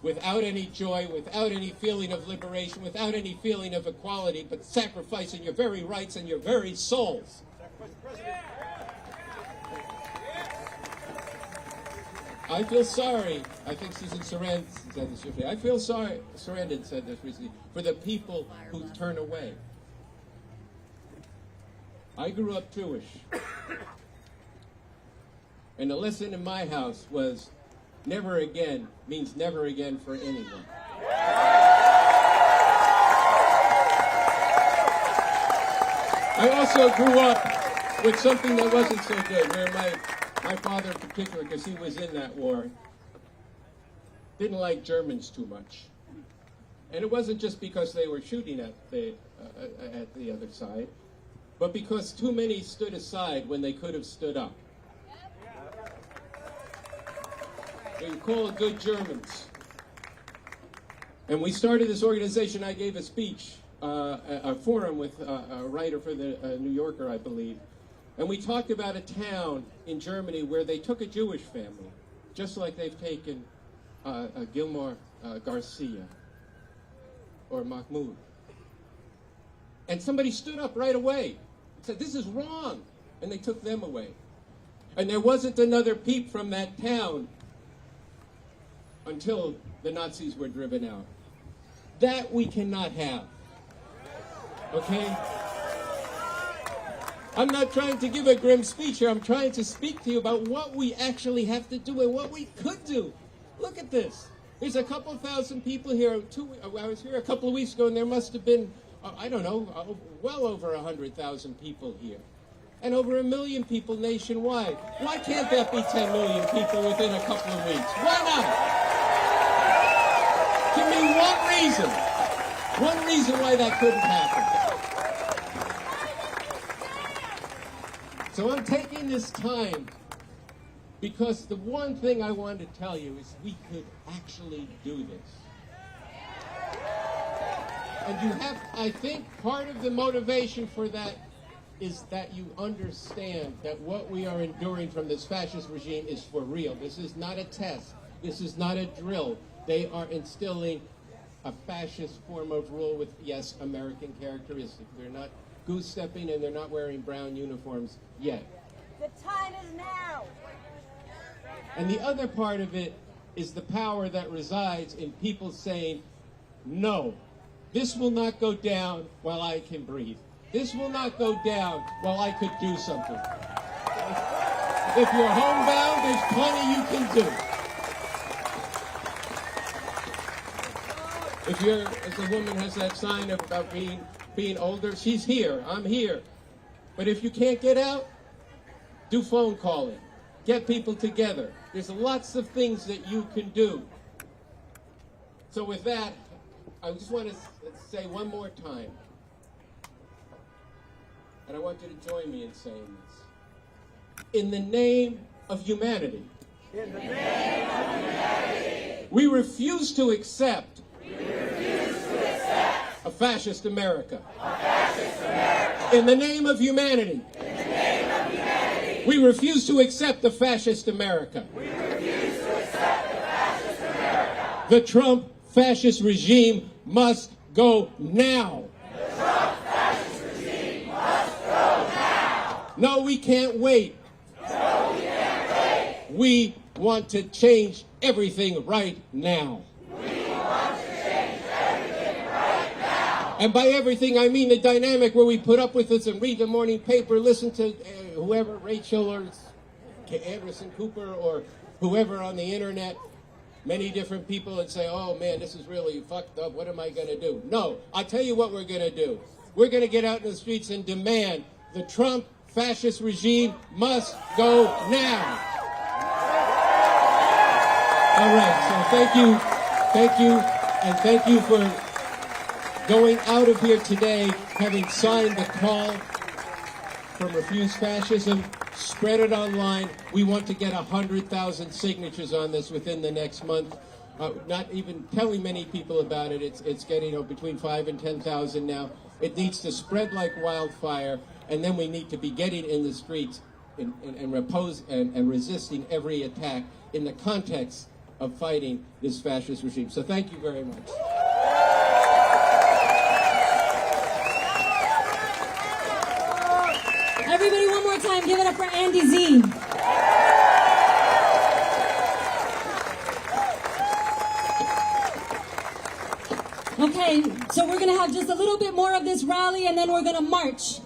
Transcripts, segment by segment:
without any joy, without any feeling of liberation, without any feeling of equality, but sacrificing your very rights and your very souls. I feel sorry. I think Susan Sarandon said this recently. I feel sorry, Sarandon said this recently, for the people who turn away. I grew up Jewish. And the lesson in my house was, never again means never again for anyone. I also grew up with something that wasn't so good, where my father in particular, because he was in that war, didn't like Germans too much. And it wasn't just because they were shooting at the other side, but because too many stood aside when they could have stood up. You call it good Germans. And we started this organization. I gave a speech, a forum with a writer for the New Yorker, I believe. And we talked about a town in Germany where they took a Jewish family, just like they've taken Kilmar Garcia or Mahmoud. And somebody stood up right away and said, this is wrong. And they took them away. And there wasn't another peep from that town until the Nazis were driven out. That we cannot have. Okay? I'm not trying to give a grim speech here. I'm trying to speak to you about what we actually have to do and what we could do. Look at this. There's a couple thousand people here. I was here a couple of weeks ago, and there must have been, I don't know, well over 100,000 people here. And over 1 million people nationwide. Why can't that be 10 million people within a couple of weeks? Why not? Give me one reason why that couldn't happen. So I'm taking this time because the one thing I want to tell you is we could actually do this. And you have, I think part of the motivation for that is that you understand that what we are enduring from this fascist regime is for real. This is not a test. This is not a drill. They are instilling a fascist form of rule with, yes, American characteristics. They're not goose-stepping and they're not wearing brown uniforms yet. The time is now. And the other part of it is the power that resides in people saying, no, this will not go down while I can breathe. This will not go down while I could do something. If you're homebound, there's plenty you can do. If you're, as a woman has that sign about being older, she's here, I'm here. But if you can't get out, do phone calling. Get people together. There's lots of things that you can do. So with that, I just want to say one more time, and I want you to join me in saying this. In the name of humanity. In the name of humanity. We refuse to accept. A fascist America. A fascist America. In the name of humanity. In the name of humanity. We refuse to accept a fascist America. We refuse to accept a fascist America. The Trump fascist regime must go now. The Trump fascist regime must go now. No, we can't wait. No, we can't wait. We want to change everything right now. And by everything, I mean the dynamic where we put up with this and read the morning paper, listen to whoever, Rachel or Anderson Cooper or whoever on the internet, many different people, and say, oh man, this is really fucked up. What am I going to do? No, I'll tell you what we're going to do. We're going to get out in the streets and demand the Trump fascist regime must go now. All right, so thank you, and thank you for going out of here today, having signed the call from Refuse Fascism. Spread it online. We want to get 100,000 signatures on this within the next month. Not even telling many people about it. It's getting between 5,000 and 10,000 now. It needs to spread like wildfire, and then we need to be getting in the streets and resisting every attack in the context of fighting this fascist regime. So thank you very much. Everybody, one more time, give it up for Andy Z. Okay, so we're going to have just a little bit more of this rally, and then we're going to march.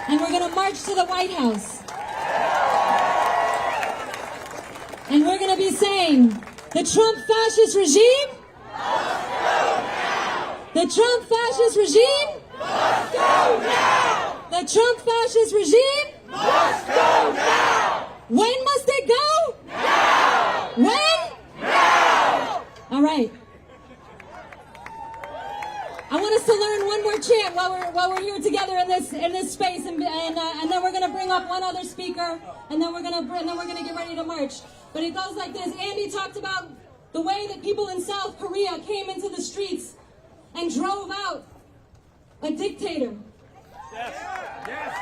And we're going to march to the White House. And we're going to be saying, the Trump fascist regime, the Trump fascist regime, Must go now! the Trump fascist regime, Must go now! when must it go? Now! When? Now! All right. I want us to learn one more chant while we're here together in this space, and then we're gonna bring up one other speaker, and then we're gonna get ready to march. But it goes like this. Andy talked about the way that people in South Korea came into the streets and drove out a dictator. Yes! Yes!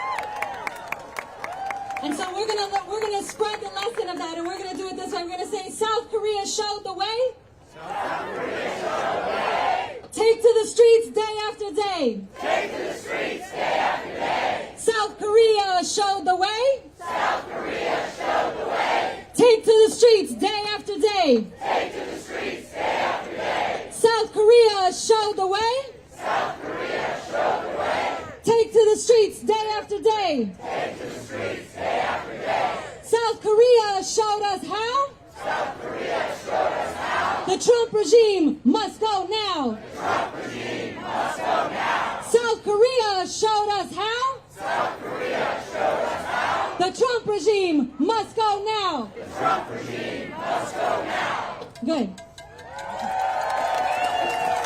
And so we're gonna spread the lesson of that, and we're gonna do it this way. We're gonna say, South Korea showed the way. South Korea showed the way! Take to the streets day after day. Take to the streets day after day! South Korea showed the way. South Korea showed the way! Take to the streets day after day. Take to the streets day after day! South Korea showed the way. South Korea showed the way! Take to the streets day after day. Take to the streets day after day! South Korea showed us how. South Korea showed us how! The Trump regime must go now. The Trump regime must go now! South Korea showed us how. South Korea showed us how! The Trump regime must go now. The Trump regime must go now! Good.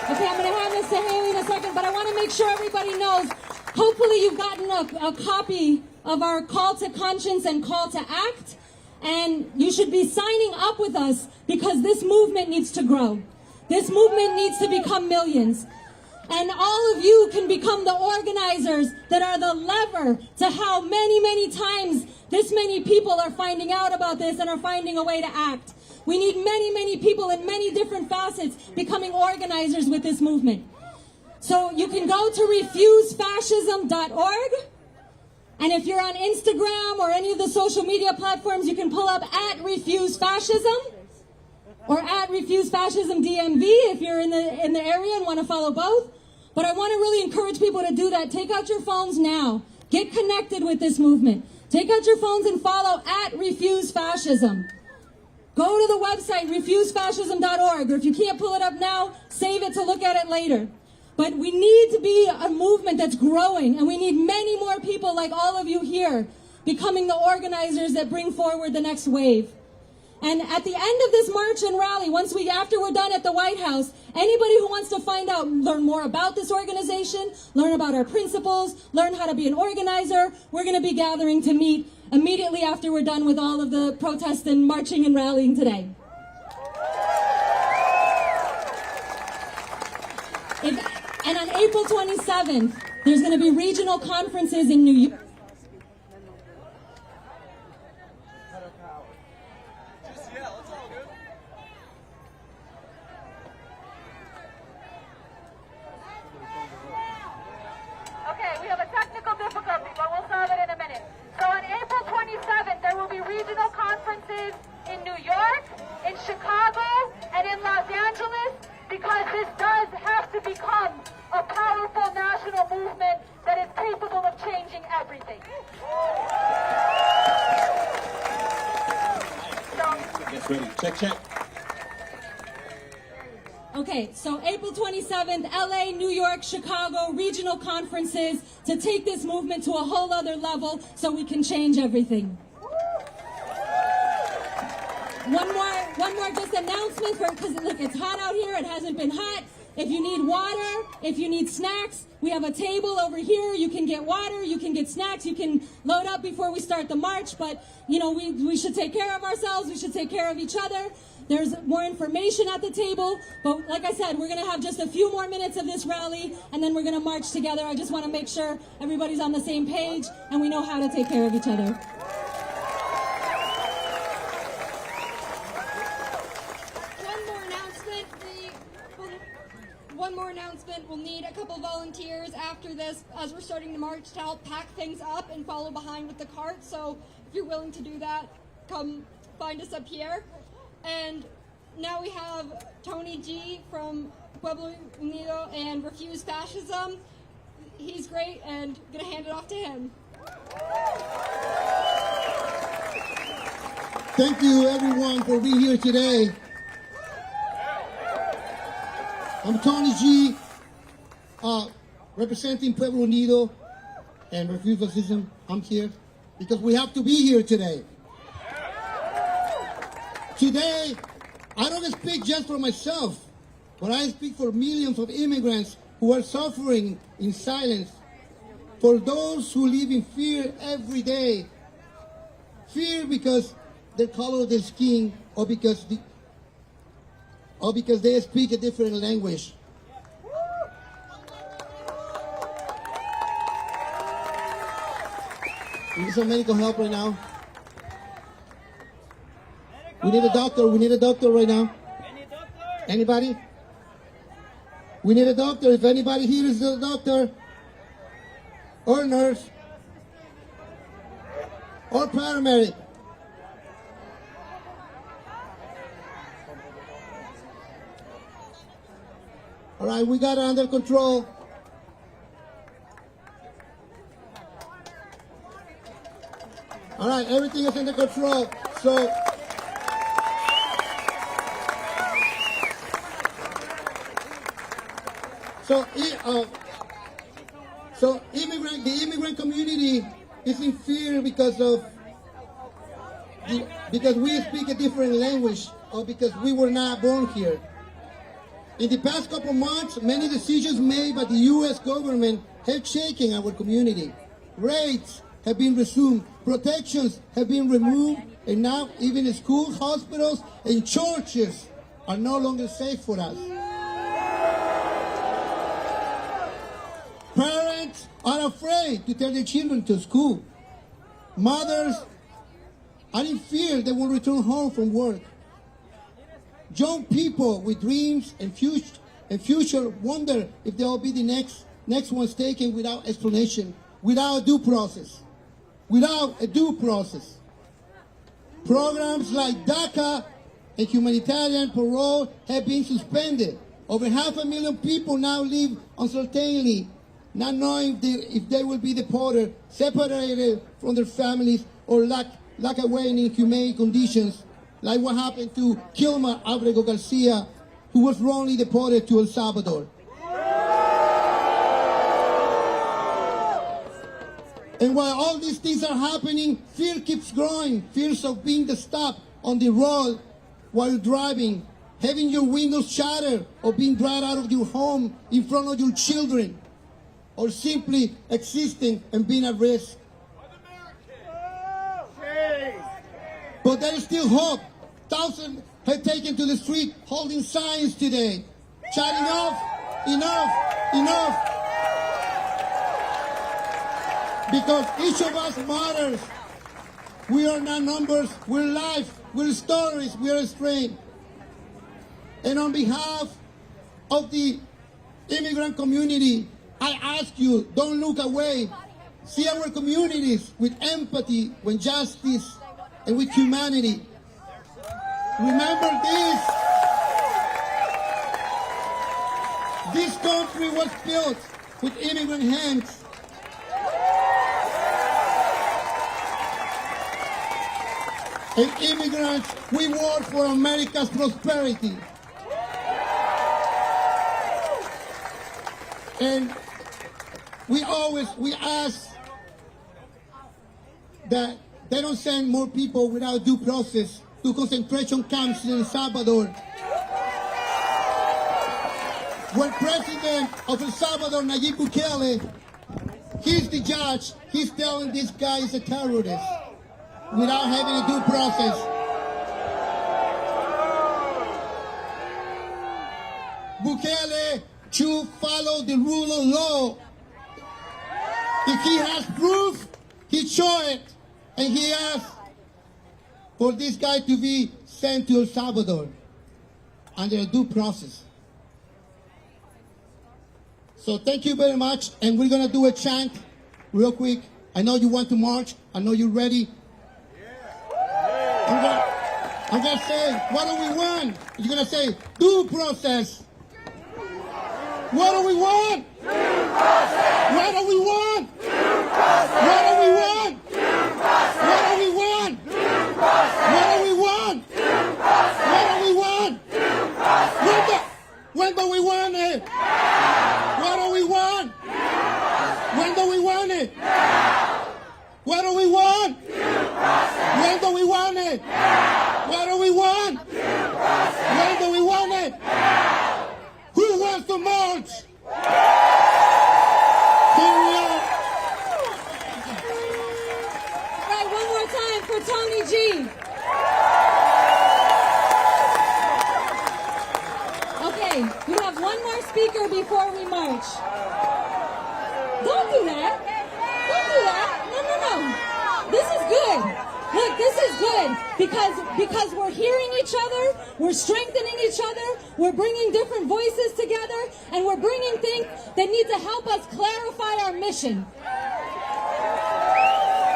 Okay, I'm going to hand this to Haley in a second, but I want to make sure everybody knows. Hopefully you've gotten a copy of our call to conscience and call to act, and you should be signing up with us because this movement needs to grow. This movement needs to become millions. And all of you can become the organizers that are the lever to how many, many times this many people are finding out about this and are finding a way to act. We need many, many people in many different facets becoming organizers with this movement. So you can go to refusefascism.org. And if you're on Instagram or any of the social media platforms, you can pull up @refusefascism or @refusefascismDMV if you're in the area and want to follow both. But I want to really encourage people to do that. Take out your phones now. Get connected with this movement. Take out your phones and follow @refusefascism. Go to the website, refusefascism.org, or if you can't pull it up now, save it to look at it later. But we need to be a movement that's growing, and we need many more people like all of you here becoming the organizers that bring forward the next wave. And at the end of this march and rally, after we're done at the White House, anybody who wants to learn more about this organization, learn about our principles, learn how to be an organizer, we're going to be gathering to meet immediately after we're done with all of the protests and marching and rallying today. And on April 27th, there's going to be regional conferences in New York. Okay, we have a technical difficulty, but we'll solve it in a minute. So on April 27th, there will be regional conferences in New York, in Chicago, and in Los Angeles, because this does have to become a powerful national movement that is capable of changing everything. That's ready. Check, check. Okay, so April 27th, LA, New York, Chicago, regional conferences to take this movement to a whole other level so we can change everything. One more just announcement because look, it's hot out here. It hasn't been hot. If you need water, if you need snacks, we have a table over here. You can get water, you can get snacks, you can load up before we start the march. But, you know, we should take care of ourselves. We should take care of each other. There's more information at the table. But like I said, we're going to have just a few more minutes of this rally, and then we're going to march together. I just want to make sure everybody's on the same page and we know how to take care of each other. one more announcement. We'll need a couple volunteers after this as we're starting to march to help pack things up and follow behind with the cart. So if you're willing to do that, come find us up here. And now we have Tony G from Pueblo Unido and Refuse Fascism. He's great, and I'm going to hand it off to him. Thank you, everyone, for being here today. I'm Tony G, representing Pueblo Unido and Refuse Fascism. I'm here because we have to be here today. Today, I don't speak just for myself, but I speak for millions of immigrants who are suffering in silence, for those who live in fear every day. Fear because the color of their skin, or because they speak a different language. We need some medical help right now. We need a doctor. We need a doctor right now. Anybody? We need a doctor. If anybody here is a doctor or nurse or paramedic. All right, we got it under control. All right, everything is under control. The immigrant community is in fear because we speak a different language, or because we were not born here. In the past couple months, many decisions made by the U.S. government have shaken our community. Raids have been resumed, protections have been removed, and now even schools, hospitals, and churches are no longer safe for us. Parents are afraid to take their children to school. Mothers are in fear they will return home from work. Young people with dreams and future wonder if they will be the next ones taken without explanation, without a due process. Without a due process. Programs like DACA and humanitarian parole have been suspended. Over 500,000 people now live uncertainly, not knowing if they will be deported, separated from their families, or locked away in inhumane conditions, like what happened to Kilmar Abrego Garcia, who was wrongly deported to El Salvador. And while all these things are happening, fear keeps growing. Fears of being stopped on the road while driving, having your windows shattered, or being dragged out of your home in front of your children, or simply existing and being at risk. But there is still hope. Thousands have taken to the street holding signs today, shouting enough, enough, enough. Because each of us matters. We are not numbers, we're life, we're stories, we are strength. And on behalf of the immigrant community, I ask you, don't look away. See our communities with empathy, with justice, and with humanity. Remember this. This country was built with immigrant hands. And immigrants, we work for America's prosperity. And we ask that they don't send more people without due process to concentration camps in El Salvador. When President of El Salvador, Nayib Bukele, he's the judge, he's telling this guy is a terrorist without having a due process. Bukele should follow the rule of law. If he has proof, he show it. And he asked for this guy to be sent to El Salvador under a due process. So thank you very much, and we're gonna do a chant real quick. I know you want to march. I know you're ready. I'm gonna say, what do we want? You're gonna say, due process. What do we want? Due process. What do we want? Due process. What do we want? Due process. What do we want? Due process. What do we want? Due process. What do we want? Due process. When do we want it? Now. What do we want? Due process. When do we want it? Now. What do we want? Due process. When do we want it? Now. What do we want? Due process. When do we want it? Now. Who wants to march? Here we are. All right, one more time for Tony G. Okay, we have one more speaker before we march. Don't do that. Don't do that. No. This is good. Look, this is good because we're hearing each other, we're strengthening each other, we're bringing different voices together, and we're bringing things that need to help us clarify our mission.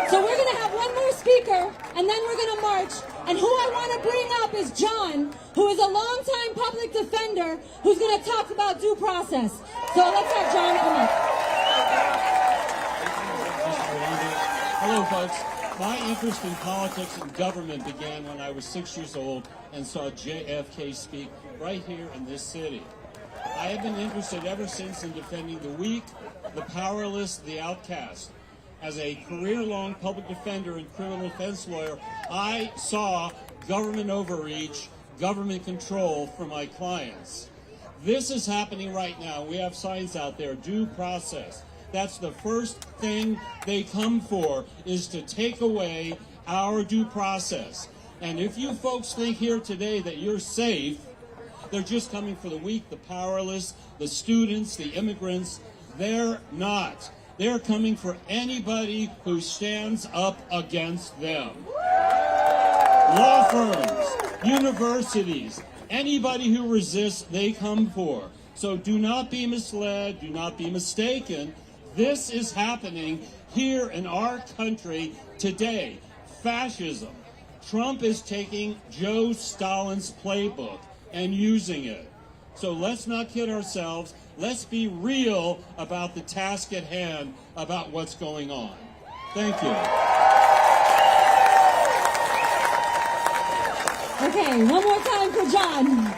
So we're going to have one more speaker, and then we're going to march. And who I want to bring up is John, who is a longtime public defender, who's going to talk about due process. So let's have John come up. Hello, folks. My interest in politics and government began when I was 6 years old and saw JFK speak right here in this city. I have been interested ever since in defending the weak, the powerless, the outcast. As a career-long public defender and criminal defense lawyer, I saw government overreach, government control for my clients. This is happening right now. We have signs out there, due process. That's the first thing they come for, is to take away our due process. And if you folks think here today that you're safe, they're just coming for the weak, the powerless, the students, the immigrants. They're not. They're coming for anybody who stands up against them. Law firms, universities, anybody who resists, they come for. So do not be misled, do not be mistaken. This is happening here in our country today. Fascism. Trump is taking Joe Stalin's playbook and using it. So let's not kid ourselves. Let's be real about the task at hand, about what's going on. Thank you. Okay, one more time for John.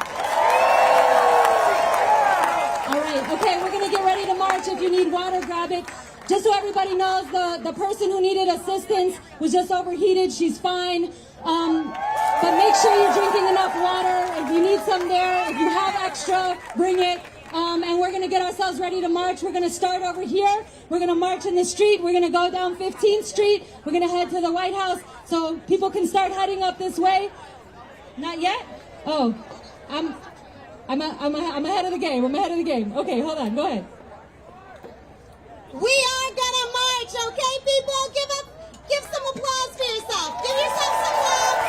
All right, okay, we're going to get ready to march. If you need water, grab it. Just so everybody knows, the person who needed assistance was just overheated. She's fine. But make sure you're drinking enough water. If you need some there, if you have extra, bring it. And we're going to get ourselves ready to march. We're going to start over here. We're going to march in the street. We're going to go down 15th Street. We're going to head to the White House so people can start heading up this way. Not yet? Oh, I'm ahead of the game. I'm ahead of the game. Okay, hold on. Go ahead. We are gonna march, okay, people? Give some applause for yourself. Give yourself some love.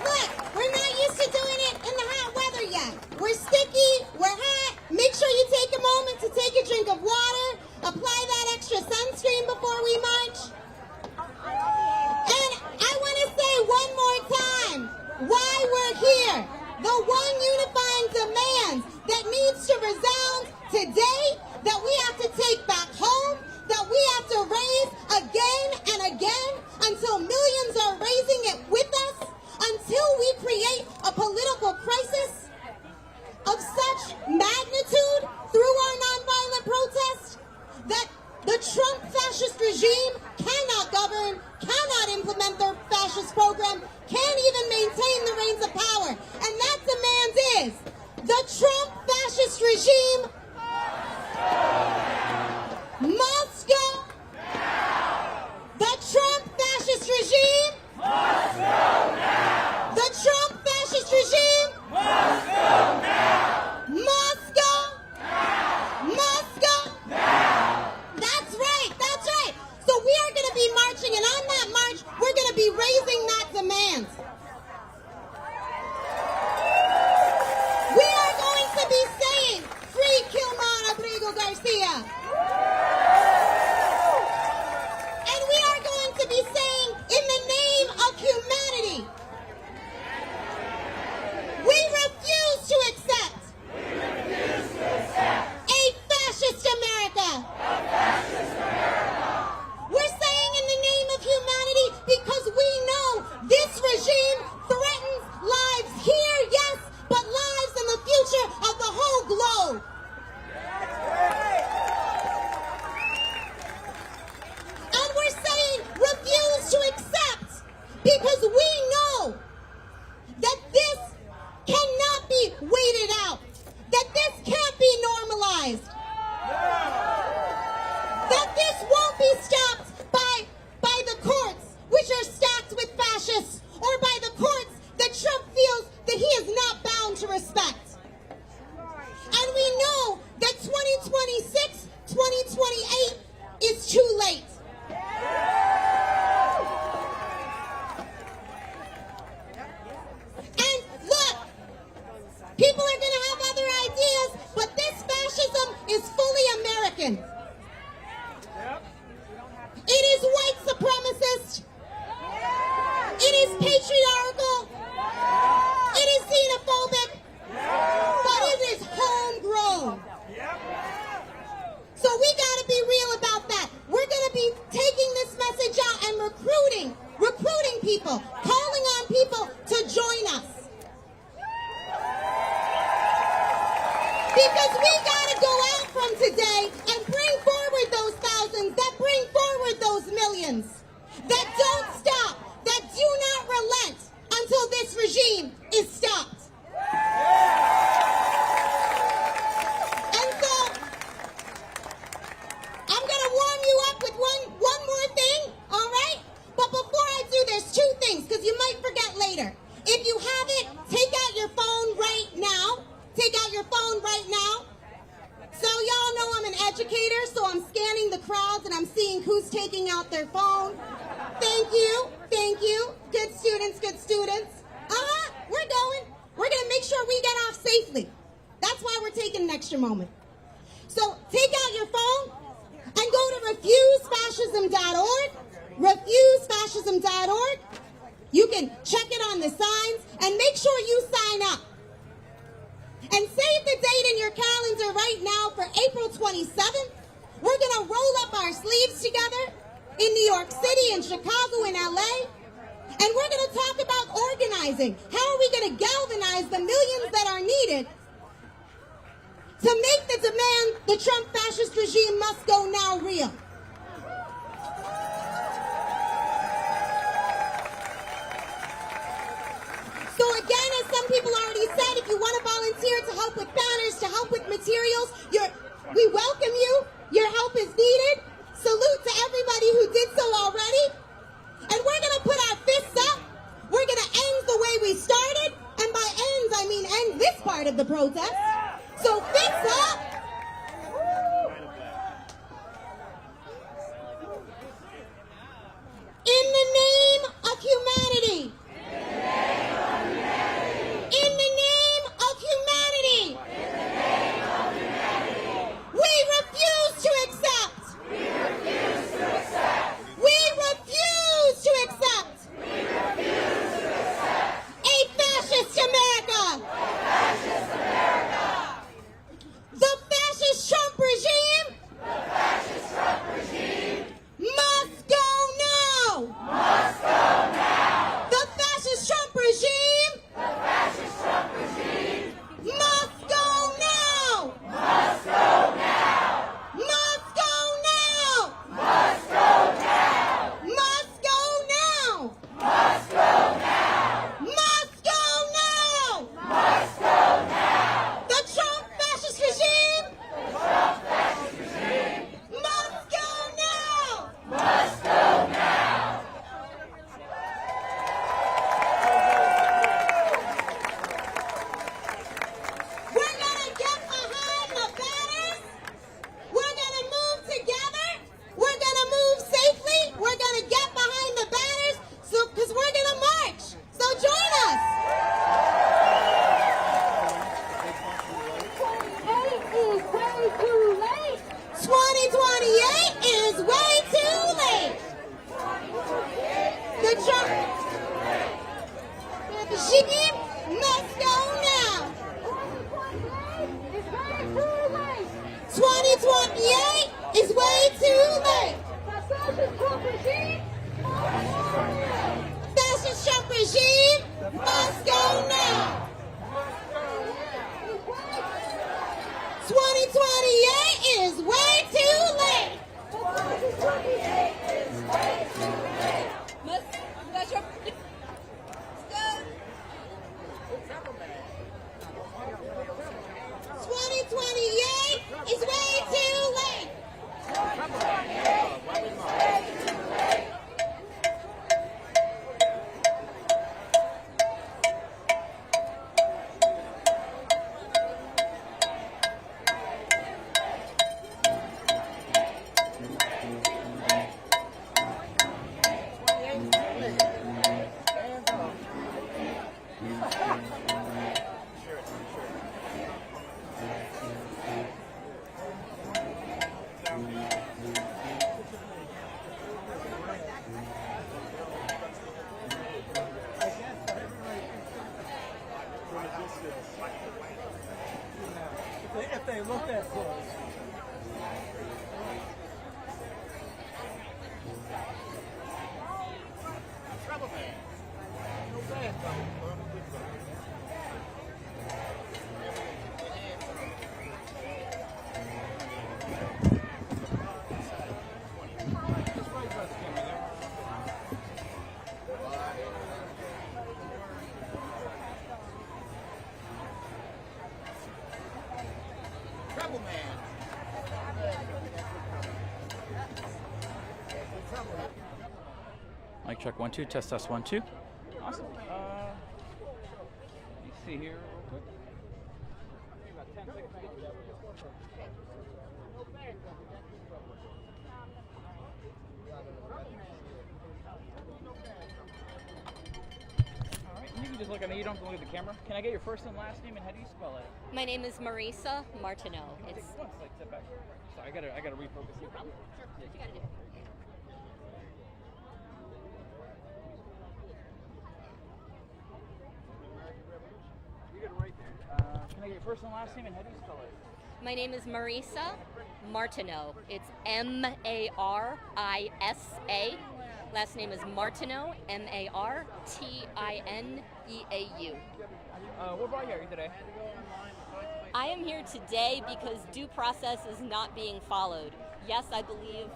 Look, we're not used to doing it in the hot weather yet. We're sticky, we're hot. Make sure you take a moment to take a drink of water, apply that extra sunscreen before we march. And I want to say one more time why we're here. The one unifying demand that needs to resolve because we know that this cannot be waited out, that this can't be normalized, that this won't be stopped by the courts, which are stacked with fascists, or by the courts that Trump feels that he is not bound to respect. And we know that 2026, 2028 is too late. And look, people are going to have other ideas, but this fascism is fully American. It is white supremacist. It is patriarchal. It is xenophobic. But it is homegrown. So we got to be real about that. We're going to be taking this message out and recruiting people, calling on people to join us. Because we got to go out from today and bring forward those thousands, that bring forward those millions, that don't stop, that do not relent until this regime is stopped. And so, I'm going to warm you up with one more thing, all right? But before I do, there's two things, because you might forget later. If you have it, take out your phone right now. Take out your phone right now. So y'all know I'm an educator, so I'm scanning the crowds and I'm seeing who's taking out their phone. Thank you. Thank you. Good students, good students. We're going. We're going to make sure we get off safely. That's why we're taking an extra moment. So take out your phone and go to refusefascism.org. Refusefascism.org. You can check it on the signs and make sure you sign up. And save the date in your calendar right now for April 27th. We're going to roll up our sleeves together in New York City, in Chicago, in LA. And we're going to talk about organizing. How are we going to galvanize the millions that are needed to make the demand the Trump fascist regime must go now real? So again, as some people already said, if you want to volunteer to help with banners, to help with materials, we welcome you. Your help is needed. Salute to everybody who did so already. And we're going to put our fists up. We're going to end the way we started. And by ends, I mean end this part of the protest. So fists up. In the name of humanity. In the name of humanity. We refuse to accept. We refuse to accept. A fascist America. The fascist Trump regime. Must go now. The fascist Trump regime. Must go now. Must go now. Must go now. Must go now. Must go now. Must go now. Must go now. Must go now. The Trump fascist regime. Must go now. Must go now. We're gonna get behind the banners. We're gonna move together. We're gonna move safely. We're gonna get behind the banners. Because we're gonna march. So join us. 2028 is way too late. The Trump regime must go now. 2028 is way too late. Fascist Trump regime must go now. 2028 is way too late. stay look that close. Trouble man. No bad trouble. Trouble man. Mic check 1 2, test 1 2. Awesome. Let me see here real quick. About 10 seconds to get to that. Alright, you can just look at me, you don't have to look at the camera. Can I get your first and last name and how do you spell it? My name is Marisa Martineau. It's one slight step back. Sorry, I gotta refocus you. Sure, what you gotta do. You get it right there. Can I get your first and last name and how do you spell it? My name is Marisa Martineau. It's M-A-R-I-S-A. Last name is Martineau, M-A-R-T-I-N-E-A-U. What brought you here today? I am here today because due process is not being followed. Yes, I believe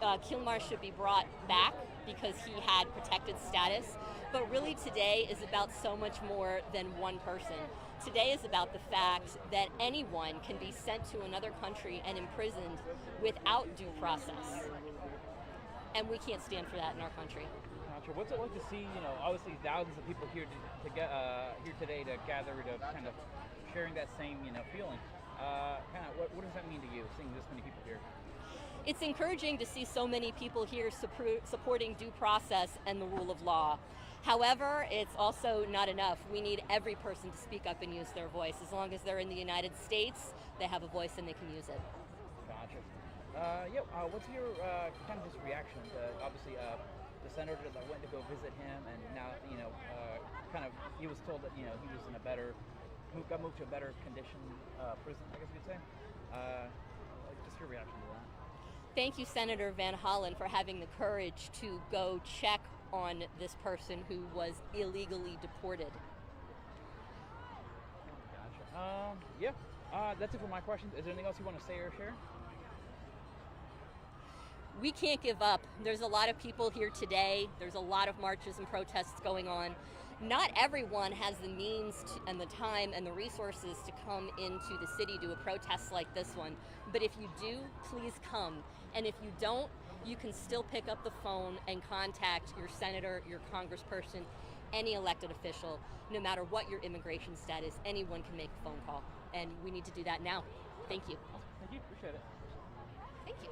Kilmar should be brought back because he had protected status, but really today is about so much more than one person. Today is about the fact that anyone can be sent to another country and imprisoned without due process. And we can't stand for that in our country. Gotcha. What's it like to see, obviously thousands of people here to get here today to gather to kind of sharing that same, feeling. What does that mean to you, seeing this many people here? It's encouraging to see so many people here supporting due process and the rule of law. However, it's also not enough. We need every person to speak up and use their voice. As long as they're in the United States, they have a voice and they can use it. Gotcha. What's your kind of just reaction to, obviously, the senator that went to go visit him and now, he was told that, he was in a better, got moved to a better condition prison, I guess you'd say. Just your reaction to that. Thank you, Senator Van Hollen, for having the courage to go check on this person who was illegally deported. Gotcha. That's it for my questions. Is there anything else you want to say or share? We can't give up. There's a lot of people here today. There's a lot of marches and protests going on. Not everyone has the means and the time and the resources to come into the city to a protest like this one. But if you do, please come. And if you don't, you can still pick up the phone and contact your senator, your congressperson, any elected official. No matter what your immigration status, anyone can make a phone call. And we need to do that now. Thank you. Thank you. Appreciate it. Thank you.